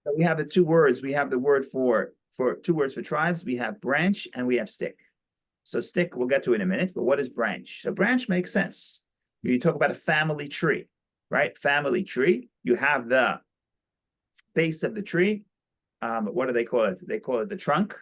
So we have the two words. We have the word for two words for tribes. We have branch and we have stick. So stick, we'll get to in a minute, but what is branch? So branch makes sense. You talk about a family tree, right? Family tree. You have the base of the tree. What do they call it? They call it the trunk.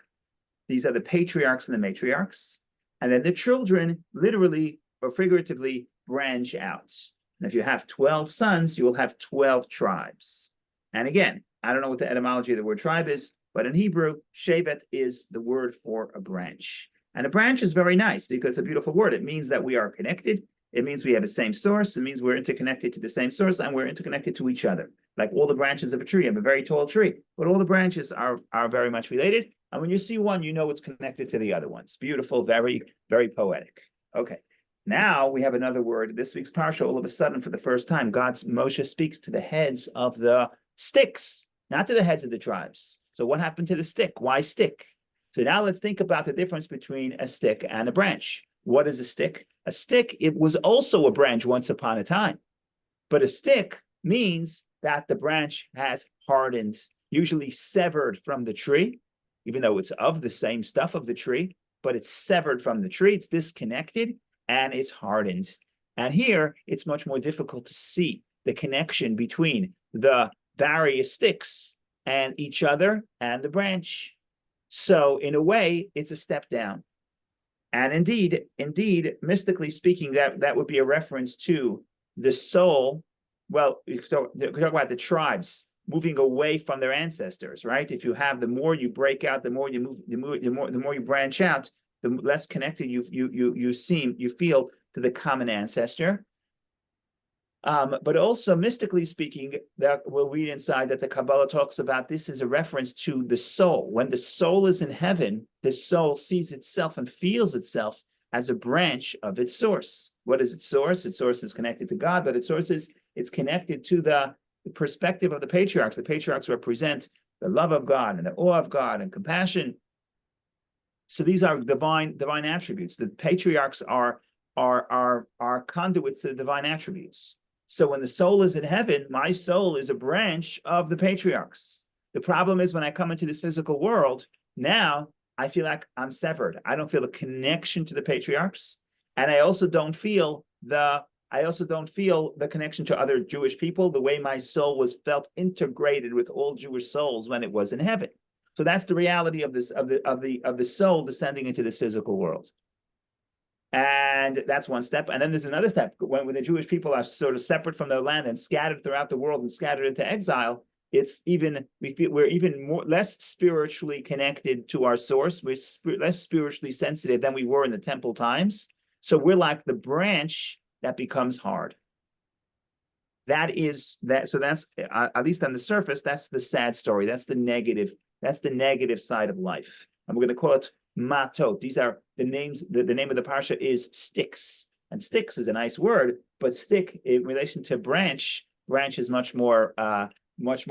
These are the patriarchs and the matriarchs. And then the children literally or figuratively branch out. And if you have 12 sons, you will have 12 tribes. And again, I don't know what the etymology of the word tribe is, but in Hebrew, shevet is the word for a branch. And a branch is very nice because it's a beautiful word. It means that we are connected. It means we have the same source. It means we're interconnected to the same source and we're interconnected to each other. Like all the branches of a tree. I have a very tall tree, but all the branches are very much related. And when you see one, you know it's connected to the other ones. Beautiful, very, very poetic. Okay. Now we have another word. This week's parsha, all of a sudden, for the first time, Moshe speaks to the heads of the sticks, not to the heads of the tribes. So what happened to the stick? Why stick? So now let's think about the difference between a stick and a branch. What is a stick? A stick, it was also a branch once upon a time. But a stick means that the branch has hardened, usually severed from the tree, even though it's of the same stuff of the tree, but it's severed from the tree, it's disconnected, and it's hardened. And here, it's much more difficult to see the connection between the various sticks and each other and the branch. So in a way, it's a step down. And indeed, mystically speaking, that would be a reference to the soul. Well, we talk about the tribes moving away from their ancestors, right? If you have, the more you break out, the more you move, the more you branch out, the less connected you feel to the common ancestor. But also mystically speaking, that we'll read inside that the Kabbalah talks about this is a reference to the soul. When the soul is in heaven, the soul sees itself and feels itself as a branch of its source. What is its source? Its source is connected to God, but its source is it's connected to the perspective of the patriarchs. The patriarchs represent the love of God and the awe of God and compassion. So these are divine attributes. The patriarchs are conduits to the divine attributes. So when the soul is in heaven, my soul is a branch of the patriarchs. The problem is when I come into this physical world, now I feel like I'm severed. I don't feel a connection to the patriarchs, and I also don't feel the connection to other Jewish people the way my soul was felt integrated with all Jewish souls when it was in heaven. So that's the reality of this of the soul descending into this physical world. And that's one step. And then there's another step. When the Jewish people are sort of separate from their land and scattered throughout the world and scattered into exile, we're even less spiritually connected to our source. We're less spiritually sensitive than we were in the temple times. So we're like the branch that becomes hard. That is that. So that's at least on the surface. That's the sad story. That's the negative. That's the negative side of life. And we're going to call it matot. These are the names. The name of the parsha is sticks, and sticks is a nice word, but stick in relation to branch is much more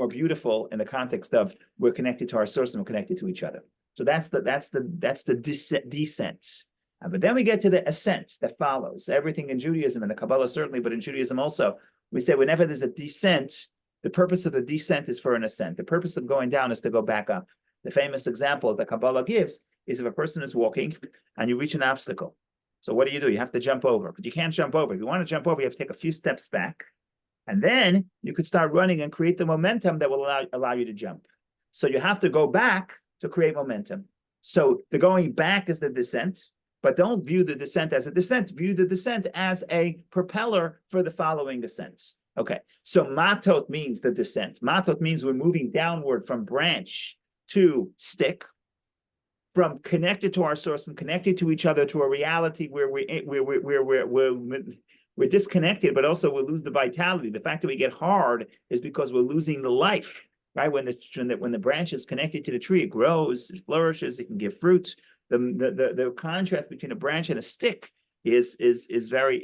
beautiful in the context of we're connected to our source and we're connected to each other. So that's the descent. But then we get to the ascent that follows. Everything in Judaism and the Kabbalah certainly, but in Judaism also, we say whenever there's a descent, the purpose of the descent is for an ascent. The purpose of going down is to go back up. The famous example that Kabbalah gives is if a person is walking and you reach an obstacle. So what do? You have to jump over, but you can't jump over. If you want to jump over, you have to take a few steps back. And then you could start running and create the momentum that will allow you to jump. So you have to go back to create momentum. So the going back is the descent, but don't view the descent as a descent. View the descent as a propeller for the following ascent. Okay, so matot means the descent. Matot means we're moving downward from branch to stick, from connected to our source, from connected to each other to a reality where we're disconnected, but also we'll lose the vitality. The fact that we get hard is because we're losing the life, right? When the branch is connected to the tree, it grows, it flourishes, it can give fruit. The contrast between a branch and a stick is very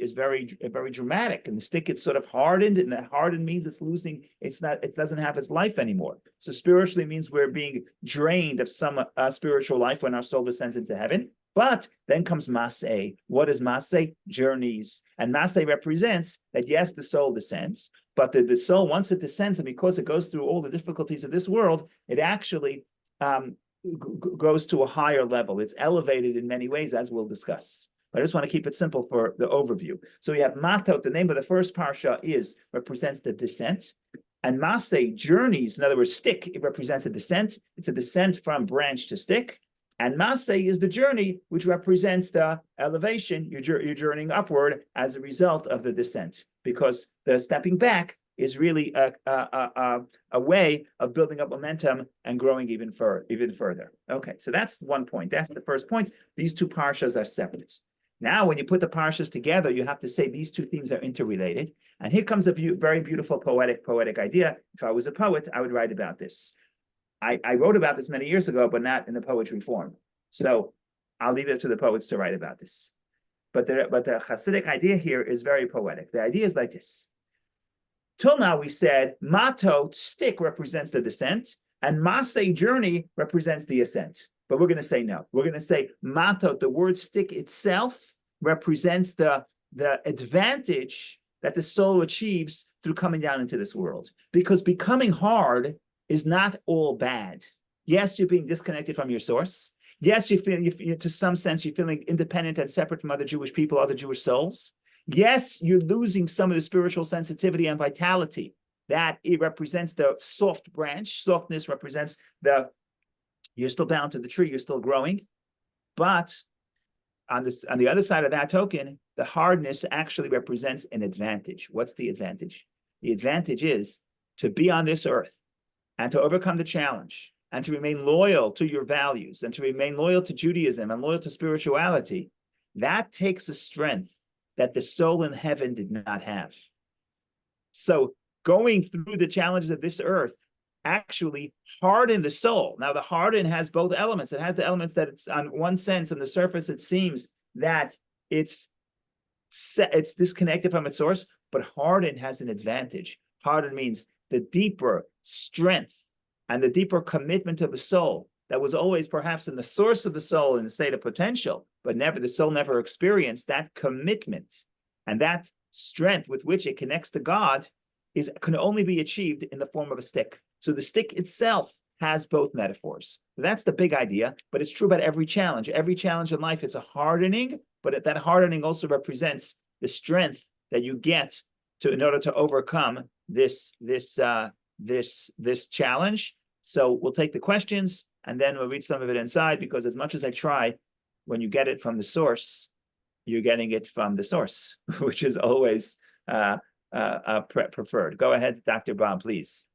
dramatic, and the stick gets sort of hardened, and that hardened means it doesn't have its life anymore. So spiritually means we're being drained of some spiritual life when our soul descends into heaven, But then comes Maseh. What is Maseh? Journeys. And Maseh represents that, yes, the soul descends, but the soul, once it descends, and because it goes through all the difficulties of this world, it actually goes to a higher level. It's elevated in many ways, as we'll discuss. I just want to keep it simple for the overview. So we have Matot, the name of the first parsha represents the descent. And Maseh, journeys, in other words, stick, it represents a descent. It's a descent from branch to stick. And Maseh is the journey, which represents the elevation. You're journeying upward as a result of the descent, because the stepping back is really a way of building up momentum and growing even further. Okay, so that's one point. That's the first point. These two parshas are separate. Now, when you put the parshas together, you have to say these two themes are interrelated. And here comes a very beautiful poetic idea. If I was a poet, I would write about this. I wrote about this many years ago, but not in the poetry form. So I'll leave it to the poets to write about this. But the Hasidic idea here is very poetic. The idea is like this. Till now, we said Matot, stick, represents the descent, and Maseh, journey, represents the ascent. But we're going to say no. We're going to say Matot, the word stick itself, represents the advantage that the soul achieves through coming down into this world. Because becoming hard is not all bad. Yes, you're being disconnected from your source. Yes, you feel, to some sense, you're feeling independent and separate from other Jewish people, other Jewish souls. Yes, you're losing some of the spiritual sensitivity and vitality. That it represents the soft branch. Softness represents you're still bound to the tree, you're still growing. But on the other side of that token, the hardness actually represents an advantage. What's the advantage? The advantage is to be on this earth and to overcome the challenge and to remain loyal to your values and to remain loyal to Judaism and loyal to spirituality. That takes a strength that the soul in heaven did not have. So going through the challenges of this earth actually harden the soul. Now, the harden has both elements. It has the elements that it's, on one sense, on the surface, it seems that it's disconnected from its source, but harden has an advantage. Harden means the deeper strength and the deeper commitment of the soul that was always perhaps in the source of the soul in the state of potential, but the soul never experienced that commitment, and that strength with which it connects to God can only be achieved in the form of a stick. So the stick itself has both metaphors. That's the big idea, but it's true about every challenge. Every challenge in life is a hardening, but that hardening also represents the strength that you get in order to overcome this challenge. So we'll take the questions and then we'll read some of it inside, because as much as I try, when you get it from the source, you're getting it from the source, which is always preferred. Go ahead, Dr. Baum, please.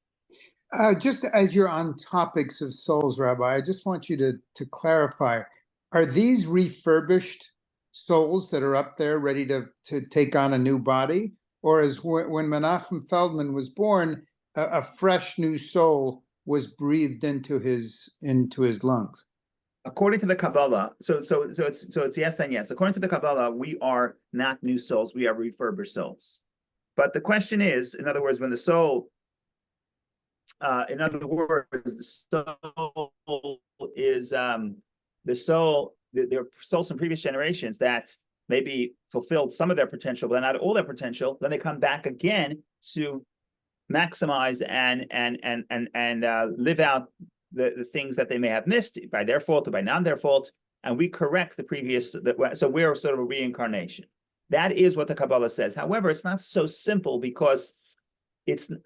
Just as you're on topics of souls, Rabbi, I just want you to clarify, are these refurbished souls that are up there ready to take on a new body? Or is when Menachem Feldman was born, a fresh new soul was breathed into his lungs? According to the Kabbalah, so it's yes and yes. According to the Kabbalah, we are not new souls, we are refurbished souls. But the question is, in other words, when the soul, the soul is there are souls from previous generations that maybe fulfilled some of their potential, but not all their potential. Then they come back again to maximize and live out the things that they may have missed by their fault or by not their fault, and we correct the previous. So we're sort of a reincarnation. That is what the Kabbalah says. However, it's not so simple, because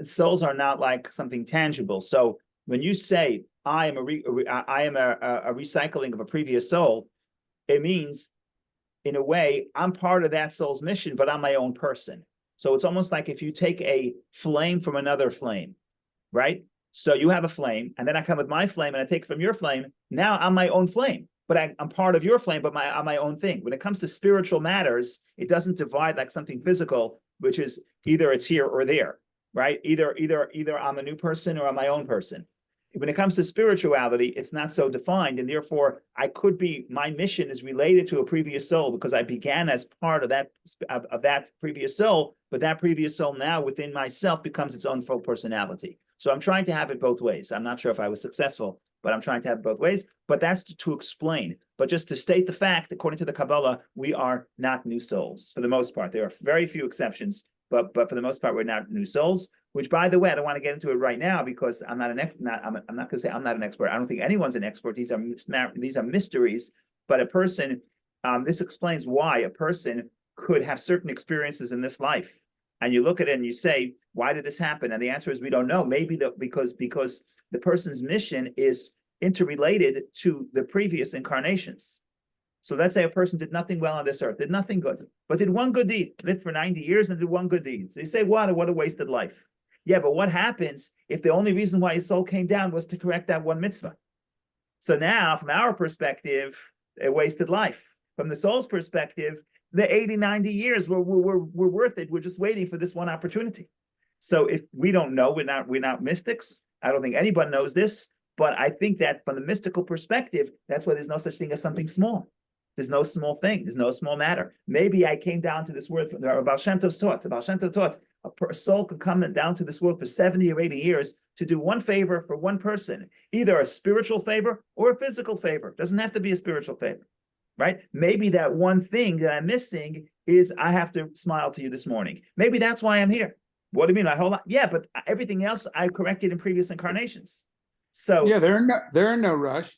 souls are not like something tangible. So when you say I am a recycling of a previous soul, it means, in a way, I'm part of that soul's mission, but I'm my own person. So it's almost like if you take a flame from another flame, right? So you have a flame, and then I come with my flame, and I take from your flame. Now I'm my own flame, but I'm part of your flame, but I'm my own thing. When it comes to spiritual matters, it doesn't divide like something physical, which is either it's here or there, right? Either I'm a new person or I'm my own person. When it comes to spirituality, it's not so defined, and therefore my mission is related to a previous soul because I began as part of that previous soul, but that previous soul now within myself becomes its own full personality. So I'm trying to have it both ways. I'm not sure if I was successful, but I'm trying to have it both ways. But that's to explain But just to state the fact, according to the Kabbalah, we are not new souls for the most part. There are very few exceptions, but for the most part, we're not new souls. Which, by the way, I don't want to get into it right now because I'm not an expert. I'm not going to say I'm not an expert. I don't think anyone's an expert. These are mysteries. But a person, this explains why a person could have certain experiences in this life. And you look at it and you say, why did this happen? And the answer is we don't know. Maybe because the person's mission is interrelated to the previous incarnations. So let's say a person did nothing well on this earth, did nothing good, but did one good deed, lived for 90 years and did one good deed. So you say, what a wasted life. Yeah, but what happens if the only reason why his soul came down was to correct that one mitzvah? So now, from our perspective, a wasted life. From the soul's perspective, the 80, 90 years were worth it. We're just waiting for this one opportunity. So if we don't know, we're not mystics. I don't think anyone knows this, but I think that from the mystical perspective, that's why there's no such thing as something small. There's no small thing. There's no small matter. Maybe I came down to this world from the Baal Shem Tov's taught. The Baal Shem Tov taught a soul could come down to this world for 70 or 80 years to do one favor for one person, either a spiritual favor or a physical favor. It doesn't have to be a spiritual favor, right? Maybe that one thing that I'm missing is I have to smile to you this morning. Maybe that's why I'm here. What do you mean? My whole life? Yeah, but everything else I corrected in previous incarnations. So Yeah, they're in no rush.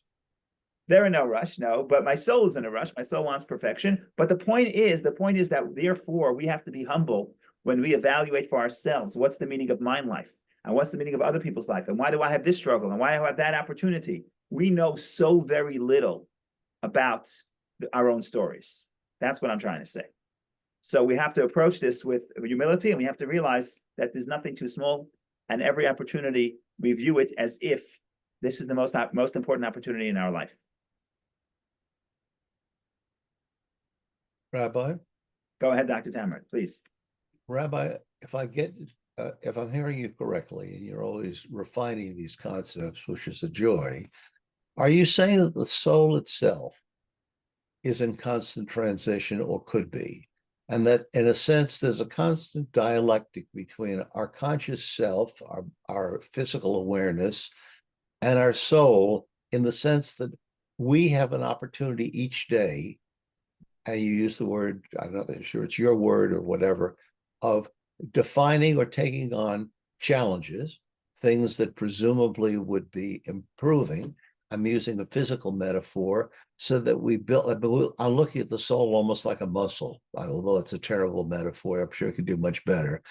They're in no rush, no, but my soul is in a rush. My soul wants perfection. But the point is that therefore we have to be humble when we evaluate for ourselves what's the meaning of my life and what's the meaning of other people's life and why do I have this struggle and why do I have that opportunity. We know so very little about our own stories. That's what I'm trying to say. So we have to approach this with humility, and we have to realize that there's nothing too small, and every opportunity we view it as if this is the most important opportunity in our life. Rabbi? Go ahead, Dr. Tamrat, please. Rabbi, if I'm hearing you correctly, and you're always refining these concepts, which is a joy, are you saying that the soul itself is in constant transition or could be? And that in a sense, there's a constant dialectic between our conscious self, our physical awareness, and our soul, in the sense that we have an opportunity each day, and you use the word, I'm not sure it's your word or whatever, of defining or taking on challenges, things that presumably would be improving. I'm using a physical metaphor so that we build, I'm looking at the soul almost like a muscle, although it's a terrible metaphor. I'm sure it could do much better.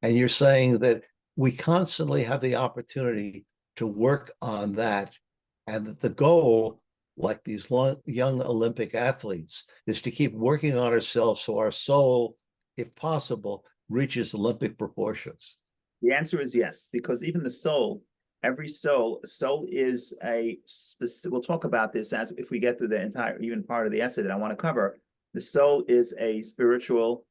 And you're saying that we constantly have the opportunity to work on that, and that the goal, like these young Olympic athletes, is to keep working on ourselves so our soul, if possible, reaches Olympic proportions. The answer is yes, because even the soul, every soul is a specific, we'll talk about this as if we get through the entire, even part of the essay that I want to cover. The soul is a spiritual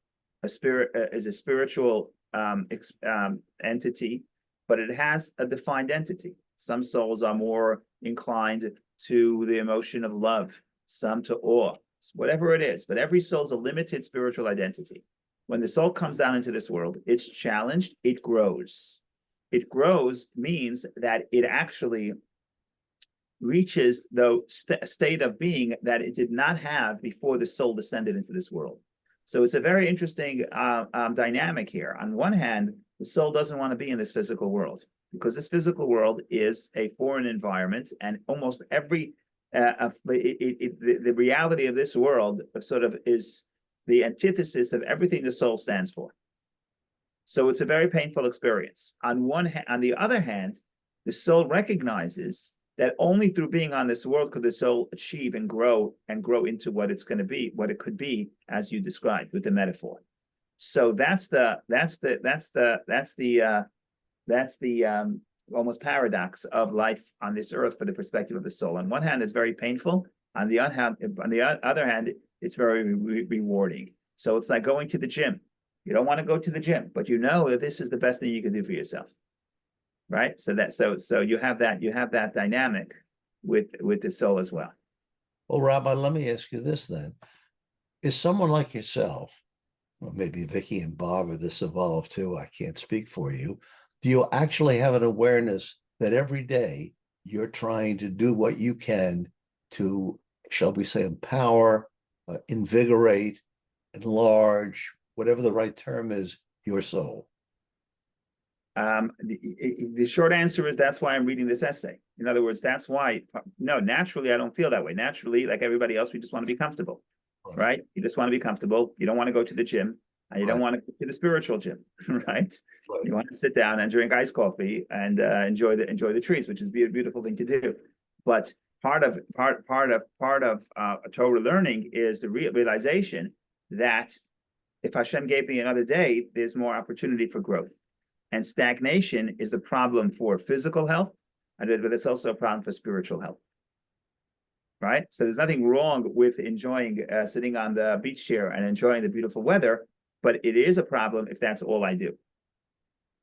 entity, but it has a defined entity. Some souls are more inclined to the emotion of love, some to awe, whatever it is, but every soul is a limited spiritual identity. When the soul comes down into this world, it's challenged, it grows. It grows means that it actually reaches the state of being that it did not have before the soul descended into this world. So it's a very interesting dynamic here. On one hand, the soul doesn't want to be in this physical world because this physical world is a foreign environment, and almost every the reality of this world sort of is the antithesis of everything the soul stands for. So it's a very painful experience. On the other hand, the soul recognizes that only through being on this world could the soul achieve and grow into what it's going to be, what it could be, as you described with the metaphor. So that's the almost paradox of life on this earth for the perspective of the soul. On one hand, it's very painful. On the other hand, it's very rewarding. So it's like going to the gym. You don't want to go to the gym, but you know that this is the best thing you can do for yourself, right? So you have that dynamic with the soul as well. Well, Rabbi, let me ask you this then: is someone like yourself, or maybe Vicky and Bob, or this evolved too, I can't speak for you, do you actually have an awareness that every day you're trying to do what you can to shall we say, empower, invigorate, enlarge, whatever the right term is, your soul? The short answer is that's why I'm reading this essay. In other words, that's why, no, naturally, I don't feel that way. Naturally, like everybody else, we just want to be comfortable, right? You just want to be comfortable. You don't want to go to the gym. And you don't want to go to the spiritual gym, right? You want to sit down and drink iced coffee and enjoy the trees, which is a beautiful thing to do. But part of Torah learning is the realization that if Hashem gave me another day, there's more opportunity for growth. And stagnation is a problem for physical health, but it's also a problem for spiritual health. Right? So there's nothing wrong with enjoying sitting on the beach chair and enjoying the beautiful weather, but it is a problem if that's all I do.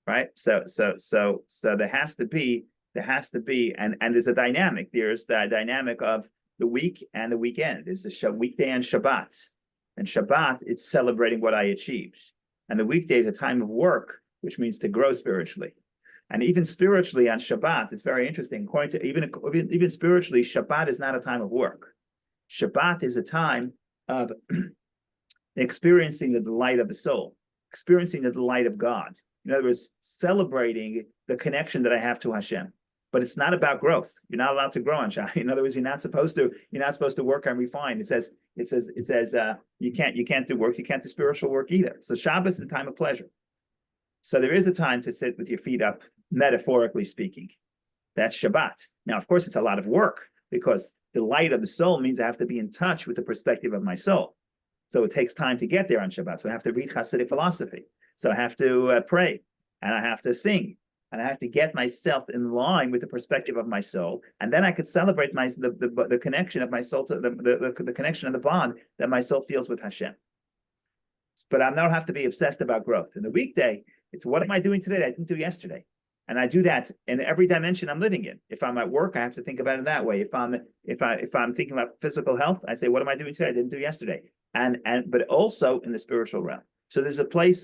Right? So there has to be, and there's a dynamic. There's the dynamic of the week and the weekend. There's the weekday and Shabbat. And Shabbat, it's celebrating what I achieved. And the weekday is a time of work, which means to grow spiritually. And even spiritually on Shabbat, it's very interesting. According to even spiritually, Shabbat is not a time of work. Shabbat is a time of experiencing the delight of the soul, experiencing the delight of God. In other words, celebrating the connection that I have to Hashem. But it's not about growth. You're not allowed to grow on Shabbat. In other words, you're not supposed to work and refine. It says you can't do work, you can't do spiritual work either. So Shabbos is a time of pleasure. So there is a time to sit with your feet up, metaphorically speaking. That's Shabbat. Now, of course, it's a lot of work because the light of the soul means I have to be in touch with the perspective of my soul. So it takes time to get there on Shabbat. So I have to read Hasidic philosophy. So I have to pray, and I have to sing, and I have to get myself in line with the perspective of my soul, and then I could celebrate the connection of my soul to the connection of the bond that my soul feels with Hashem. But I don't have to be obsessed about growth. In the weekday, it's what am I doing today that I didn't do yesterday? And I do that in every dimension I'm living in. If I'm at work, I have to think about it that way. If I'm thinking about physical health, I say, what am I doing today I didn't do yesterday? But also in the spiritual realm. So there's a time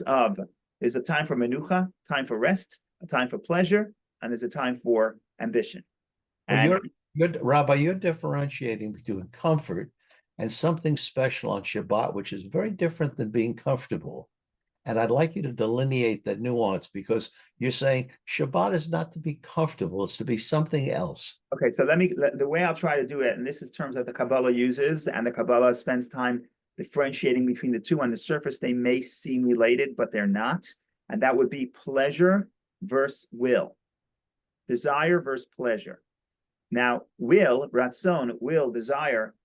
for menucha, time for rest, a time for pleasure, and there's a time for ambition. Well, Rabbi, you're differentiating between comfort and something special on Shabbat, which is very different than being comfortable. And I'd like you to delineate that nuance because you're saying Shabbat is not to be comfortable, it's to be something else. Okay, so the way I'll try to do it, and this is terms that the Kabbalah uses, and the Kabbalah spends time differentiating between the two. On the surface, they may seem related, but they're not. And that would be pleasure versus will. Desire versus pleasure. Now, ratzon, desire,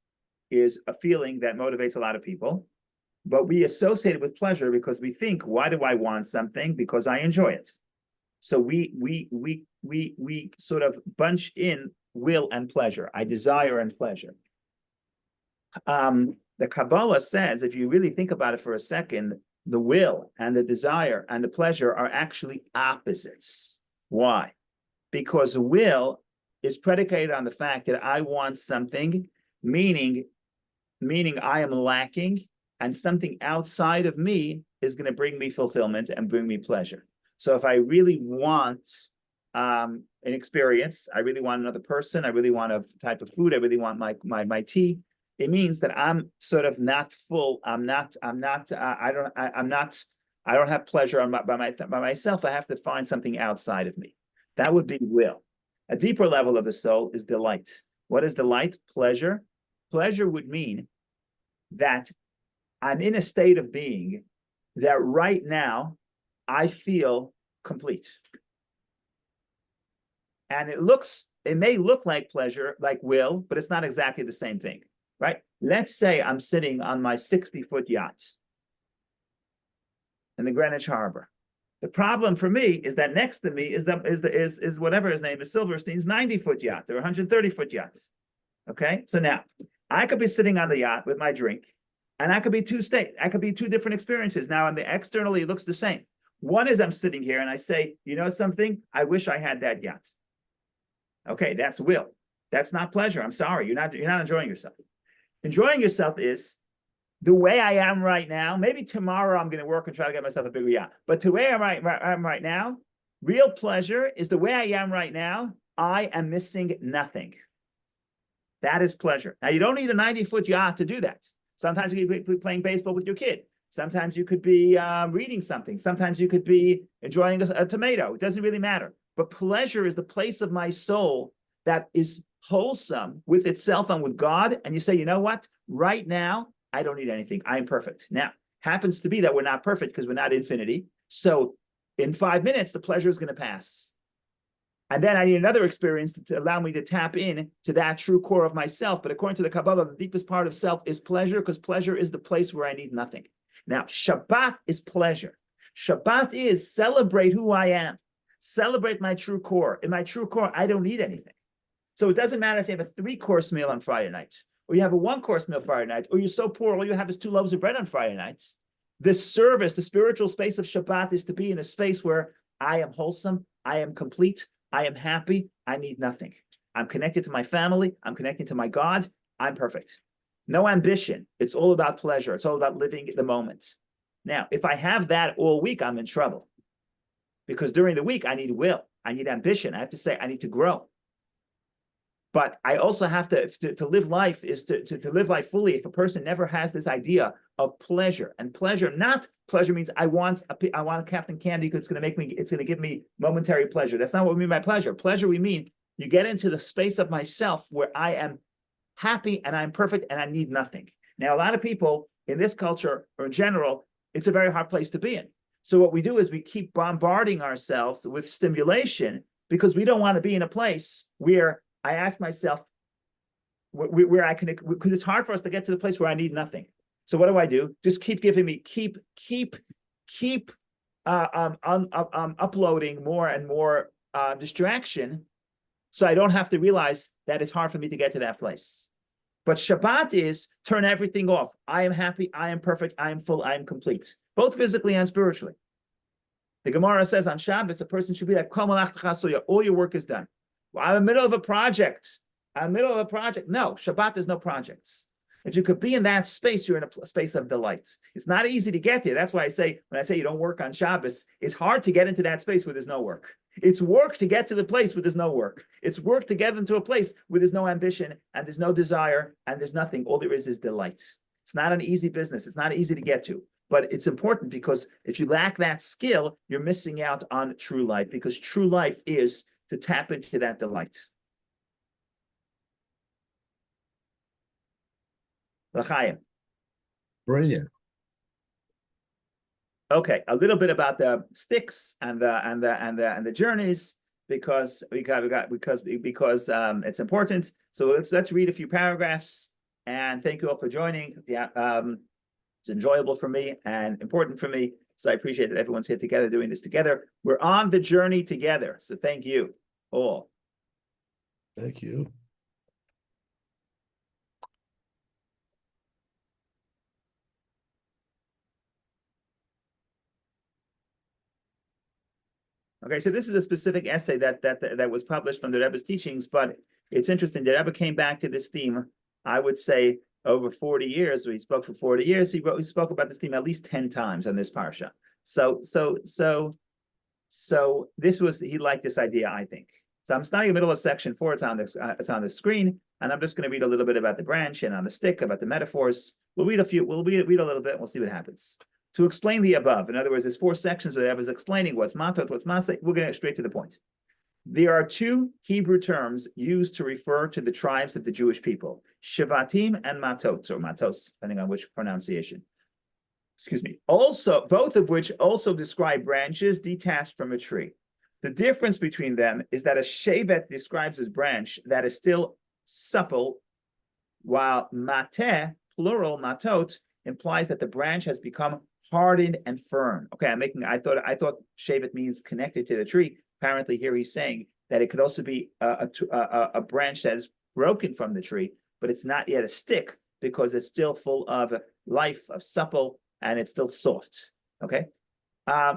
is a feeling that motivates a lot of people. But we associate it with pleasure because we think, why do I want something? Because I enjoy it. So we sort of bunch in will and pleasure. I desire and pleasure. The Kabbalah says, if you really think about it for a second, the will and the desire and the pleasure are actually opposites. Why? Because will is predicated on the fact that I want something, meaning I am lacking, and something outside of me is going to bring me fulfillment and bring me pleasure. So if I really want an experience, I really want another person, I really want a type of food, I really want my tea, it means that I'm sort of not full. I don't have pleasure by myself. I have to find something outside of me. That would be will. A deeper level of the soul is delight. What is delight? Pleasure. Pleasure would mean that I'm in a state of being that right now I feel complete. And it may look like pleasure, like will, but it's not exactly the same thing, right? Let's say I'm sitting on my 60-foot yacht in the Greenwich Harbor. The problem for me is that next to me is whatever his name is, Silverstein's 90-foot yacht or 130-foot yacht. Okay, so now I could be sitting on the yacht with my drink, and I could be two different experiences. Now, externally, it looks the same. One is I'm sitting here and I say, you know something? I wish I had that yacht. Okay, that's will. That's not pleasure. I'm sorry, you're not enjoying yourself. Enjoying yourself is the way I am right now. Maybe tomorrow I'm going to work and try to get myself a bigger yacht. But the way I'm right now, real pleasure is the way I am right now. I am missing nothing. That is pleasure. Now, you don't need a 90-foot yacht to do that. Sometimes you could be playing baseball with your kid. Sometimes you could be reading something. Sometimes you could be enjoying a tomato. It doesn't really matter. But pleasure is the place of my soul that is wholesome with itself and with God. And you say, you know what? Right now, I don't need anything. I am perfect. Now, happens to be that we're not perfect because we're not infinity. So in 5 minutes, the pleasure is going to pass. And then I need another experience to allow me to tap in to that true core of myself. But according to the Kabbalah, the deepest part of self is pleasure, because pleasure is the place where I need nothing. Now, Shabbat is pleasure. Shabbat is celebrate who I am. Celebrate my true core. In my true core, I don't need anything. So it doesn't matter if you have a 3-course meal on Friday night, or you have a 1-course meal Friday night, or you're so poor, all you have is 2 loaves of bread on Friday night. The service, the spiritual space of Shabbat is to be in a space where I am wholesome, I am complete, I am happy, I need nothing. I'm connected to my family, I'm connected to my God, I'm perfect. No ambition. It's all about pleasure. It's all about living the moment. Now, if I have that all week, I'm in trouble. Because during the week, I need will, I need ambition. I have to say, I need to grow. But I also have to live life is to live life fully. If a person never has this idea of pleasure, and pleasure, not pleasure means I want Captain Candy because it's going to give me momentary pleasure. That's not what we mean by pleasure. Pleasure, we mean you get into the space of myself where I am happy and I'm perfect and I need nothing. Now, a lot of people in this culture or in general, it's a very hard place to be in. So what we do is we keep bombarding ourselves with stimulation because we don't want to be in a place where I ask myself where I can, because it's hard for us to get to the place where I need nothing. So what do? Just keep giving me, keep uploading more and more distraction, so I don't have to realize that it's hard for me to get to that place. But Shabbat is turn everything off. I am happy, I am perfect, I am full, I am complete, both physically and spiritually. The Gemara says on Shabbos, a person should be like, all your work is done. Well, I'm in the middle of a project. No, Shabbat, there's no projects. If you could be in that space, you're in a space of delight. It's not easy to get there. That's why when I say you don't work on Shabbos, it's hard to get into that space where there's no work. It's work to get to the place where there's no work. It's work to get into a place where there's no ambition and there's no desire and there's nothing. All there is delight. It's not an easy business. It's not easy to get to. But it's important because if you lack that skill, you're missing out on true life, because true life is to tap into that delight. L'chaim. Brilliant. Okay, a little bit about the sticks and the journeys because it's important. So let's read a few paragraphs, and thank you all for joining. Yeah, it's enjoyable for me and important for me. So I appreciate that everyone's here together doing this together. We're on the journey together. So thank you all. Thank you. Okay, so this is a specific essay that was published from the Rebbe's teachings, but it's interesting. The Rebbe came back to this theme, I would say, over 40 years. He spoke for 40 years. He spoke about this theme at least 10 times on this parsha. So this was, he liked this idea, I think. So I'm starting in the middle of section 4. It's on the screen, and I'm just going to read a little bit about the branch and on the stick, about the metaphors. We'll read a little bit, and we'll see what happens. To explain the above, in other words, there's 4 sections where I was explaining what's matot, what's masek. We're going to get straight to the point. There are 2 Hebrew terms used to refer to the tribes of the Jewish people, Shevatim and Matot, or Matos, depending on which pronunciation. Excuse me. Also, both of which also describe branches detached from a tree. The difference between them is that a shevet describes a branch that is still supple, while mateh, plural matot, implies that the branch has become hardened and firm. Okay, I thought shevet means connected to the tree. Apparently here he's saying that it could also be a branch that is broken from the tree, but it's not yet a stick because it's still full of life, of supple, and it's still soft. Okay,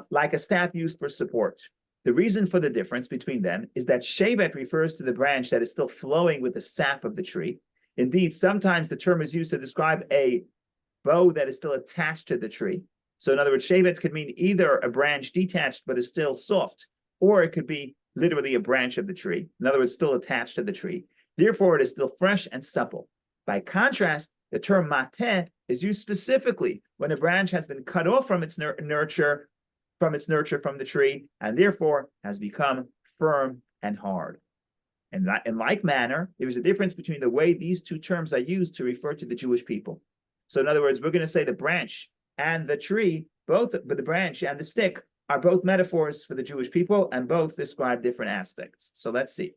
like a staff used for support. The reason for the difference between them is that shevet refers to the branch that is still flowing with the sap of the tree. Indeed, sometimes the term is used to describe a bow that is still attached to the tree. So in other words, shevet could mean either a branch detached but is still soft, or it could be literally a branch of the tree. In other words, still attached to the tree. Therefore, it is still fresh and supple. By contrast, the term mateh is used specifically when a branch has been cut off from its nurture from the tree, and therefore has become firm and hard. And in like manner, there is a difference between the way these two terms are used to refer to the Jewish people. So in other words, we're going to say the branch and the tree, but the branch and the stick are both metaphors for the Jewish people, and both describe different aspects. So let's see.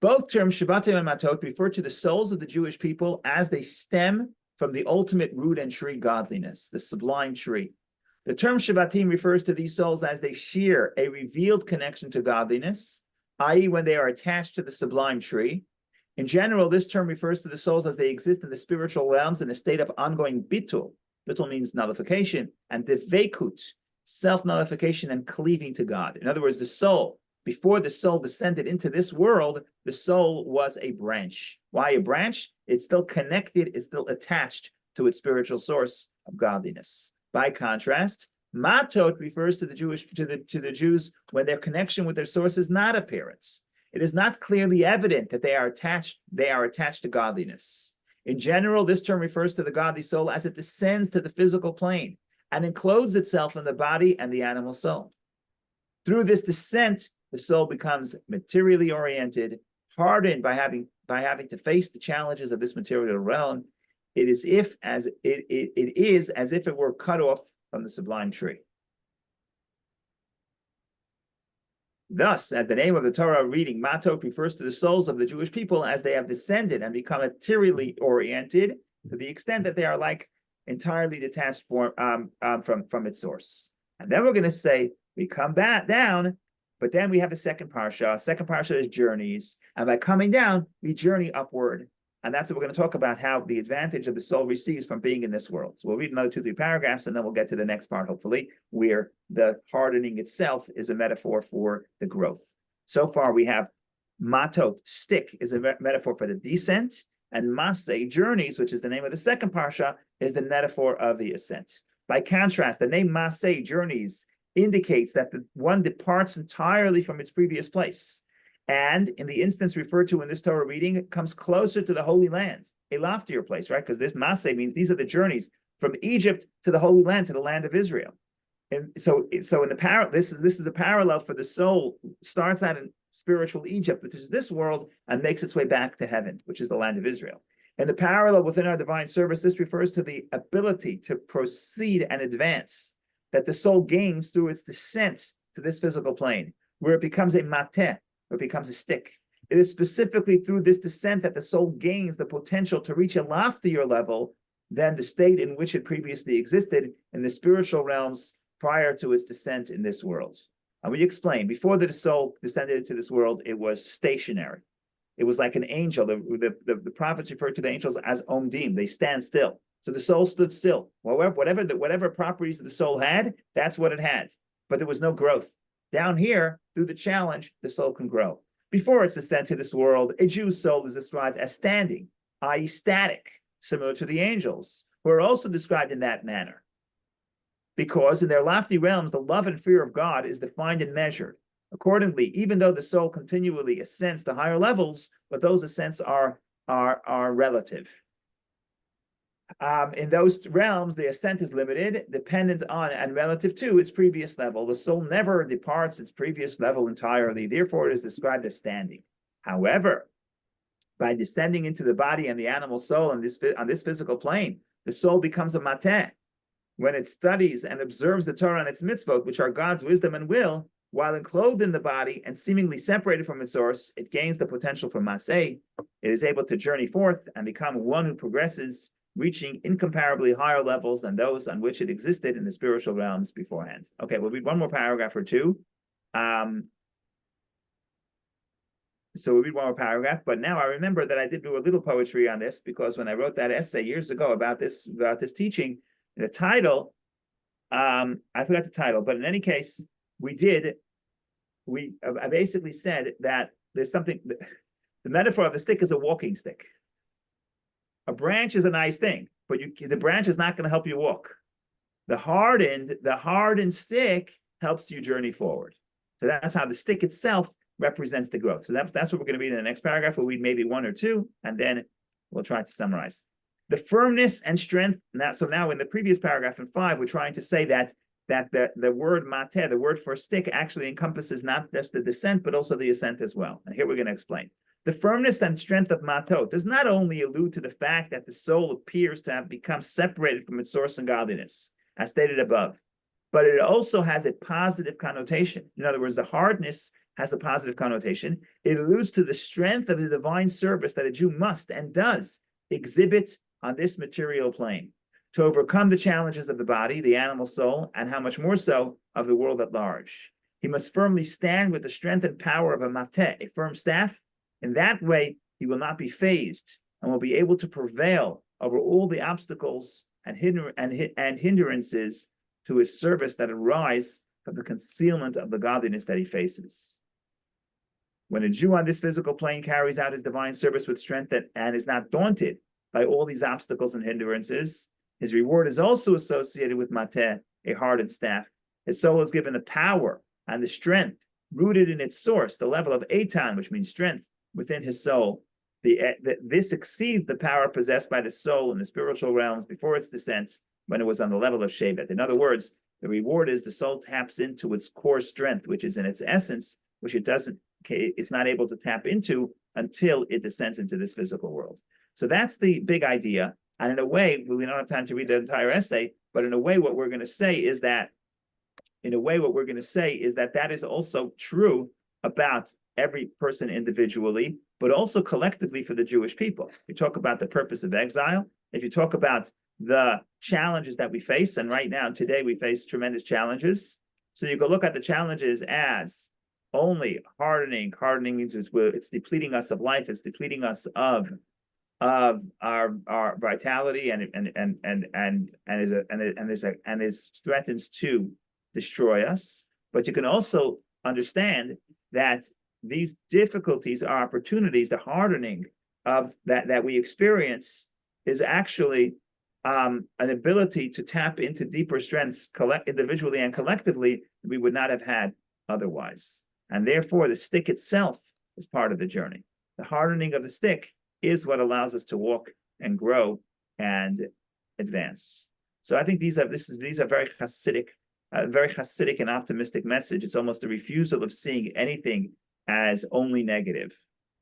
Both terms, Shvatim and Matot, refer to the souls of the Jewish people as they stem from the ultimate root and tree, godliness, the sublime tree. The term Shvatim refers to these souls as they share a revealed connection to godliness, i.e., when they are attached to the sublime tree. In general, this term refers to the souls as they exist in the spiritual realms in a state of ongoing bitul. Bitul means nullification, and devekut, self-nullification and cleaving to God. In other words, the soul, before the soul descended into this world, the soul was a branch. Why a branch? It's still connected, it's still attached to its spiritual source of godliness. By contrast, matot refers to the Jews when their connection with their source is not apparent. It is not clearly evident that they are attached to godliness. In general, this term refers to the godly soul as it descends to the physical plane and encloses itself in the body and the animal soul. Through this descent, the soul becomes materially oriented, hardened by having to face the challenges of this material realm. It is as if it were cut off from the sublime tree. Thus, as the name of the Torah reading, Matot refers to the souls of the Jewish people as they have descended and become materially oriented to the extent that they are like entirely detached from its source. And then we're going to say, we come back down, but then we have a second parsha. Second parsha is journeys. And by coming down, we journey upward. And that's what we're going to talk about, how the advantage of the soul receives from being in this world. So we'll read another 2-3 paragraphs, and then we'll get to the next part, hopefully, where the hardening itself is a metaphor for the growth. So far, we have matot, stick, is a metaphor for the descent, and maseh, journeys, which is the name of the second parsha, is the metaphor of the ascent. By contrast, the name maseh, journeys, indicates that the one departs entirely from its previous place. And in the instance referred to in this Torah reading, it comes closer to the Holy Land, a loftier place, right? Because this Maseh means these are the journeys from Egypt to the Holy Land, to the land of Israel. And so in the this is a parallel for the soul, starts out in spiritual Egypt, which is this world, and makes its way back to heaven, which is the land of Israel. And the parallel within our divine service, this refers to the ability to proceed and advance that the soul gains through its descent to this physical plane, where it becomes a mateh, it becomes a stick. It is specifically through this descent that the soul gains the potential to reach a loftier level than the state in which it previously existed in the spiritual realms prior to its descent in this world. And we explain, before the soul descended into this world, it was stationary. It was like an angel. The prophets referred to the angels as omdim. They stand still. So the soul stood still. Whatever properties the soul had, that's what it had. But there was no growth. Down here, through the challenge, the soul can grow. Before its descent to this world, a Jew's soul is described as standing, i.e. static, similar to the angels, who are also described in that manner. Because in their lofty realms, the love and fear of God is defined and measured. Accordingly, even though the soul continually ascends to higher levels, but those ascents are relative. In those realms, the ascent is limited, dependent on and relative to its previous level. The soul never departs its previous level entirely. Therefore, it is described as standing. However, by descending into the body and the animal soul on this physical plane, the soul becomes a mateh. When it studies and observes the Torah and its mitzvot, which are God's wisdom and will, while enclosed in the body and seemingly separated from its source, it gains the potential for maseh. It is able to journey forth and become one who progresses, reaching incomparably higher levels than those on which it existed in the spiritual realms beforehand. Okay, we'll read one more paragraph or two. So we'll read one more paragraph, but now I remember that I did do a little poetry on this, because when I wrote that essay years ago about this teaching, the title, I forgot the title, but in any case, I basically said that there's something, the metaphor of the stick is a walking stick. A branch is a nice thing, but the branch is not going to help you walk. The hardened stick helps you journey forward. So that's how the stick itself represents the growth. So that's what we're going to read in the next paragraph. We'll read maybe one or two, and then we'll try to summarize. The firmness and strength. Now in the previous paragraph in 5, we're trying to say that the word mateh, the word for stick, actually encompasses not just the descent, but also the ascent as well. And here we're going to explain. The firmness and strength of matot does not only allude to the fact that the soul appears to have become separated from its source and godliness, as stated above, but it also has a positive connotation. In other words, the hardness has a positive connotation. It alludes to the strength of the divine service that a Jew must and does exhibit on this material plane to overcome the challenges of the body, the animal soul, and how much more so of the world at large. He must firmly stand with the strength and power of a mateh, a firm staff. In that way, he will not be phased and will be able to prevail over all the obstacles and hindrances to his service that arise from the concealment of the godliness that he faces. When a Jew on this physical plane carries out his divine service with strength and is not daunted by all these obstacles and hindrances, his reward is also associated with mateh, a hardened staff. His soul is given the power and the strength rooted in its source, the level of eitan, which means strength, within his soul. This exceeds the power possessed by the soul in the spiritual realms before its descent, when it was on the level of Shevet. In other words, the reward is the soul taps into its core strength, which is in its essence, which it's not able to tap into until it descends into this physical world. So that's the big idea. And in a way, we don't have time to read the entire essay, but in a way, what we're going to say is that that is also true about every person individually, but also collectively for the Jewish people. We talk about the purpose of exile. If you talk about the challenges that we face, and right now, today, we face tremendous challenges. So you can look at the challenges as only hardening. Hardening means it's depleting us of life. It's depleting us of our vitality and threatens to destroy us. But you can also understand that these difficulties are opportunities. The hardening of that we experience is actually an ability to tap into deeper strengths individually and collectively that we would not have had otherwise. And therefore, the stick itself is part of the journey. The hardening of the stick is what allows us to walk and grow and advance. So I think these are very Hasidic and optimistic message. It's almost a refusal of seeing anything as only negative,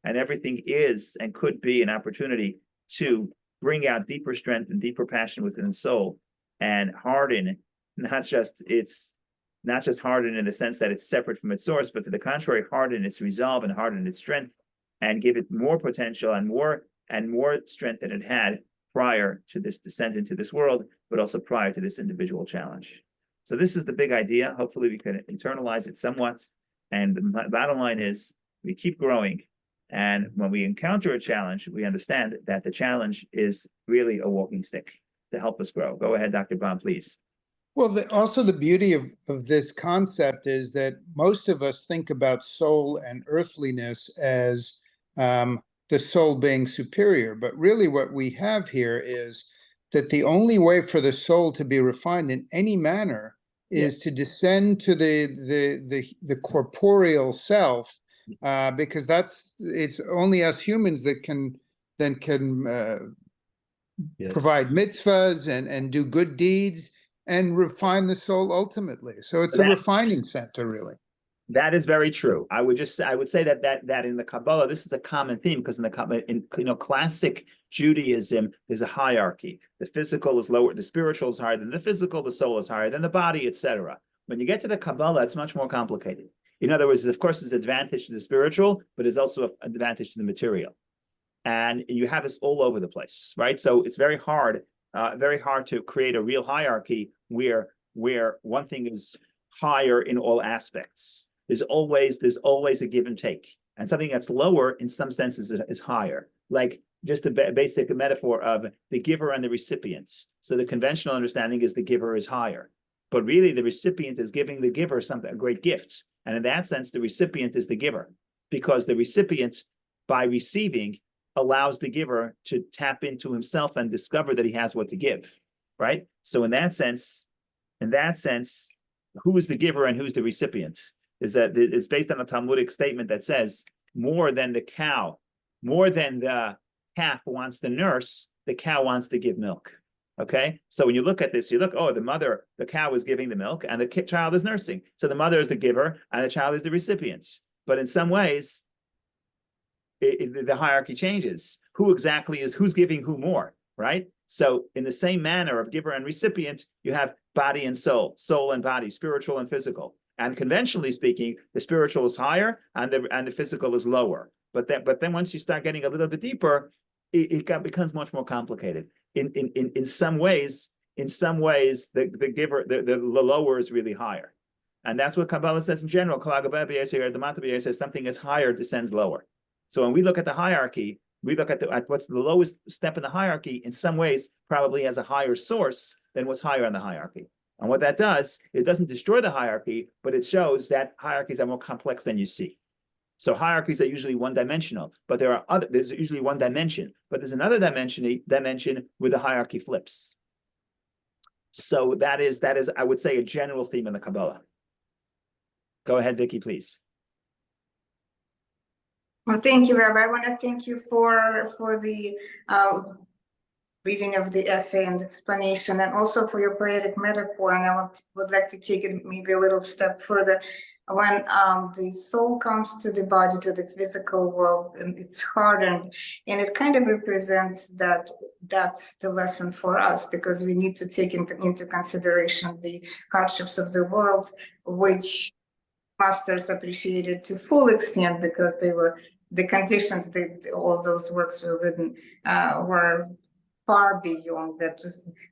and everything is and could be an opportunity to bring out deeper strength and deeper passion within the soul, and harden not just harden in the sense that it's separate from its source, but to the contrary, harden its resolve and harden its strength, and give it more potential and more strength than it had prior to this descent into this world, but also prior to this individual challenge. So this is the big idea. Hopefully we can internalize it somewhat. And the bottom line is we keep growing. And when we encounter a challenge, we understand that the challenge is really a walking stick to help us grow. Go ahead, Dr. Baum, please. Well, also the beauty of this concept is that most of us think about soul and earthliness as the soul being superior. But really what we have here is that the only way for the soul to be refined in any manner is to descend to the corporeal self, because it's only us humans that can provide mitzvahs and do good deeds and refine the soul ultimately. So it's a refining center, really. That is very true. I would say that in the Kabbalah, this is a common theme, because in classic Judaism, there's a hierarchy. The physical is lower, the spiritual is higher than the physical, the soul is higher than the body, etc. When you get to the Kabbalah, it's much more complicated. In other words, of course, there's advantage to the spiritual, but there's also an advantage to the material. And you have this all over the place, right? So it's very hard to create a real hierarchy where one thing is higher in all aspects. There's always a give and take, and something that's lower in some senses is higher. Like just a basic metaphor of the giver and the recipients. So the conventional understanding is the giver is higher, but really the recipient is giving the giver a great gift, and in that sense, the recipient is the giver, because the recipient, by receiving, allows the giver to tap into himself and discover that he has what to give. Right. So in that sense, who is the giver and who's the recipient? is that it's based on a Talmudic statement that says more than the calf wants to nurse, the cow wants to give milk. Okay, so when you look at this, you look, oh, the cow is giving the milk and the child is nursing. So the mother is the giver and the child is the recipient. But in some ways, the hierarchy changes. Who's giving who more, right? So in the same manner of giver and recipient, you have body and soul and body, spiritual and physical. And conventionally speaking, the spiritual is higher and the physical is lower. But then once you start getting a little bit deeper, it becomes much more complicated. In some ways, the giver, the lower is really higher. And that's what Kabbalah says in general. Something that's higher descends lower. So when we look at the hierarchy, we look at what's the lowest step in the hierarchy, in some ways, probably has a higher source than what's higher in the hierarchy. And what that does, it doesn't destroy the hierarchy, but it shows that hierarchies are more complex than you see. So hierarchies are usually one-dimensional, but there's usually one dimension, but there's another dimension where the hierarchy flips. So that is, I would say, a general theme in the Kabbalah. Go ahead, Vicky, please. Well, thank you, Rabbi. I want to thank you for the reading of the essay and explanation, and also for your poetic metaphor. And I would like to take it maybe a little step further. When the soul comes to the body, to the physical world, and it's hardened, and it kind of represents that's the lesson for us, because we need to take into consideration the hardships of the world, which masters appreciated to full extent, because they were the conditions that all those works were written were far beyond that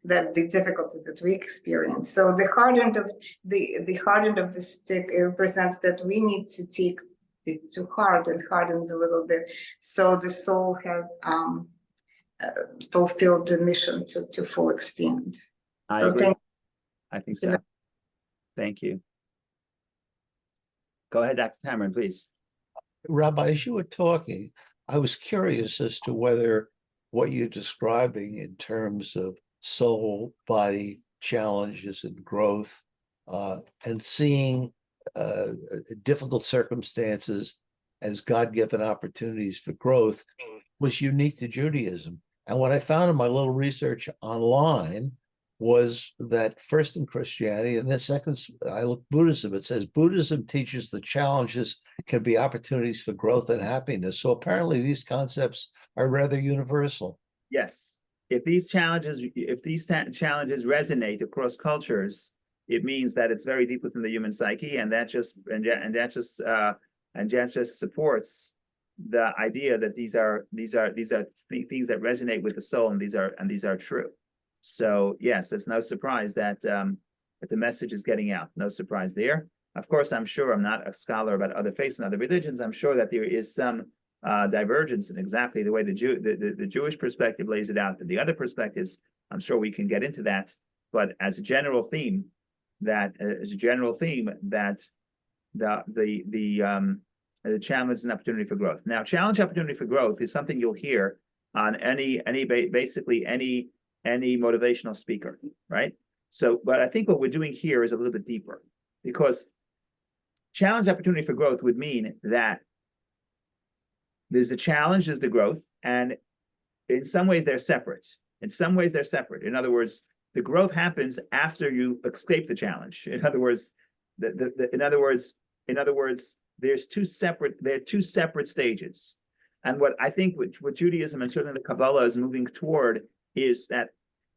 the difficulties that we experience. So the hardened of the stick, it represents that we need to take it to heart and harden it a little bit, so the soul has fulfilled the mission to full extent. I So agree. I think so. Thank you. Go ahead, Dr. Tamarin, please. Rabbi, as you were talking, I was curious as to whether what you're describing in terms of soul, body challenges and growth, and seeing difficult circumstances as God-given opportunities for growth was unique to Judaism. And what I found in my little research online was that first in Christianity, and then second, I look Buddhism, it says Buddhism teaches the challenges can be opportunities for growth and happiness. So apparently these concepts are rather universal. Yes. If these challenges resonate across cultures, it means that it's very deep within the human psyche, and that just supports the idea that these are things that resonate with the soul, and these are true. So yes, it's no surprise that the message is getting out. No surprise there. Of course, I'm sure, I'm not a scholar about other faiths and other religions. I'm sure that there is some divergence in exactly the way the Jewish perspective lays it out, and the other perspectives. I'm sure we can get into that. But as a general theme, the challenge is an opportunity for growth. Now, challenge opportunity for growth is something you'll hear on basically any motivational speaker, right? So, but I think what we're doing here is a little bit deeper, because challenge opportunity for growth would mean that there's the challenge, there's the growth, and in some ways they're separate. In other words, the growth happens after you escape the challenge. In other words, there are two separate stages. And what I think what Judaism and certainly the Kabbalah is moving toward is that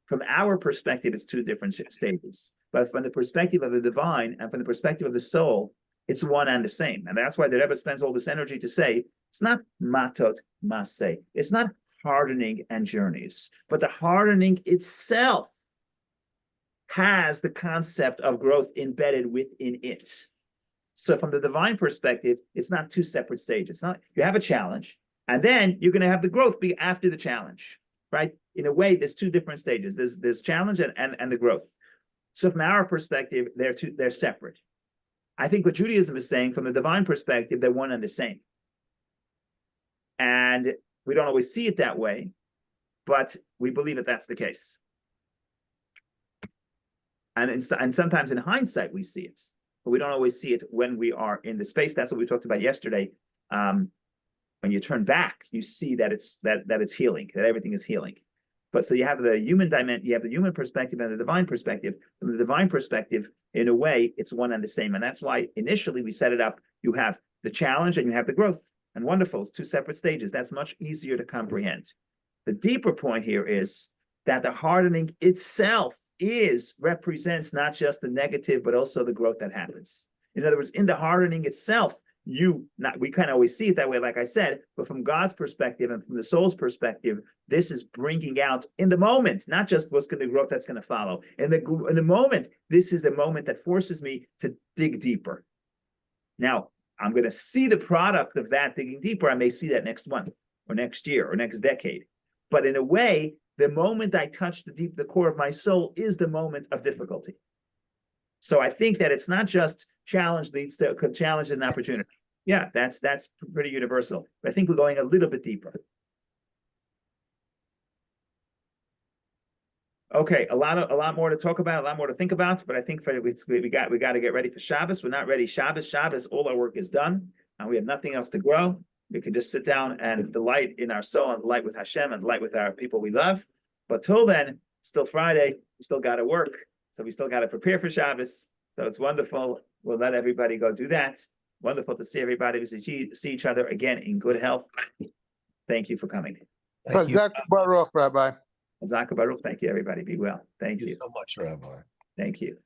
from our perspective, it's two different stages. But from the perspective of the divine and from the perspective of the soul, it's one and the same. And that's why the Rebbe spends all this energy to say, it's not matot maseh. It's not hardening and journeys, but the hardening itself has the concept of growth embedded within it. So from the divine perspective, it's not two separate stages. It's not, you have a challenge, and then you're going to have the growth be after the challenge, right? In a way, there's two different stages. There's challenge and the growth. So from our perspective, they're separate. I think what Judaism is saying, from the divine perspective, they're one and the same. And we don't always see it that way, but we believe that that's the case. And sometimes in hindsight, we see it. but we don't always see it when we are in the space. That's what we talked about yesterday. When you turn back, you see that it's healing, that everything is healing. But so you have the human dimension, you have the human perspective and the divine perspective. From the divine perspective, in a way, it's one and the same. And that's why initially we set it up, you have the challenge and you have the growth. And wonderful, it's two separate stages. That's much easier to comprehend. The deeper point here is that the hardening itself represents not just the negative, but also the growth that happens. In other words, in the hardening itself, we kind of always see it that way, like I said, but from God's perspective and from the soul's perspective, this is bringing out in the moment, not just what's going to growth that's going to follow. In the moment, this is the moment that forces me to dig deeper. Now, I'm going to see the product of that digging deeper. I may see that next month or next year or next decade. But in a way, the moment I touch the core of my soul is the moment of difficulty. So I think that it's not just challenge leads to challenge and opportunity. Yeah, that's pretty universal. But I think we're going a little bit deeper. Okay, a lot more to talk about, a lot more to think about. But I think we got to get ready for Shabbos. We're not ready. Shabbos, all our work is done, and we have nothing else to grow. We can just sit down and delight in our soul and delight with Hashem and delight with our people we love. But till then, it's still Friday. We still got to work. So we still got to prepare for Shabbos. So it's wonderful. We'll let everybody go do that. Wonderful to see everybody. We see each other again in good health. Thank you for coming. Thank you. Chazak Baruch, Rabbi. Chazak Baruch. Thank you, everybody. Be well. Thank Thank you you. so much, Rabbi. Thank you.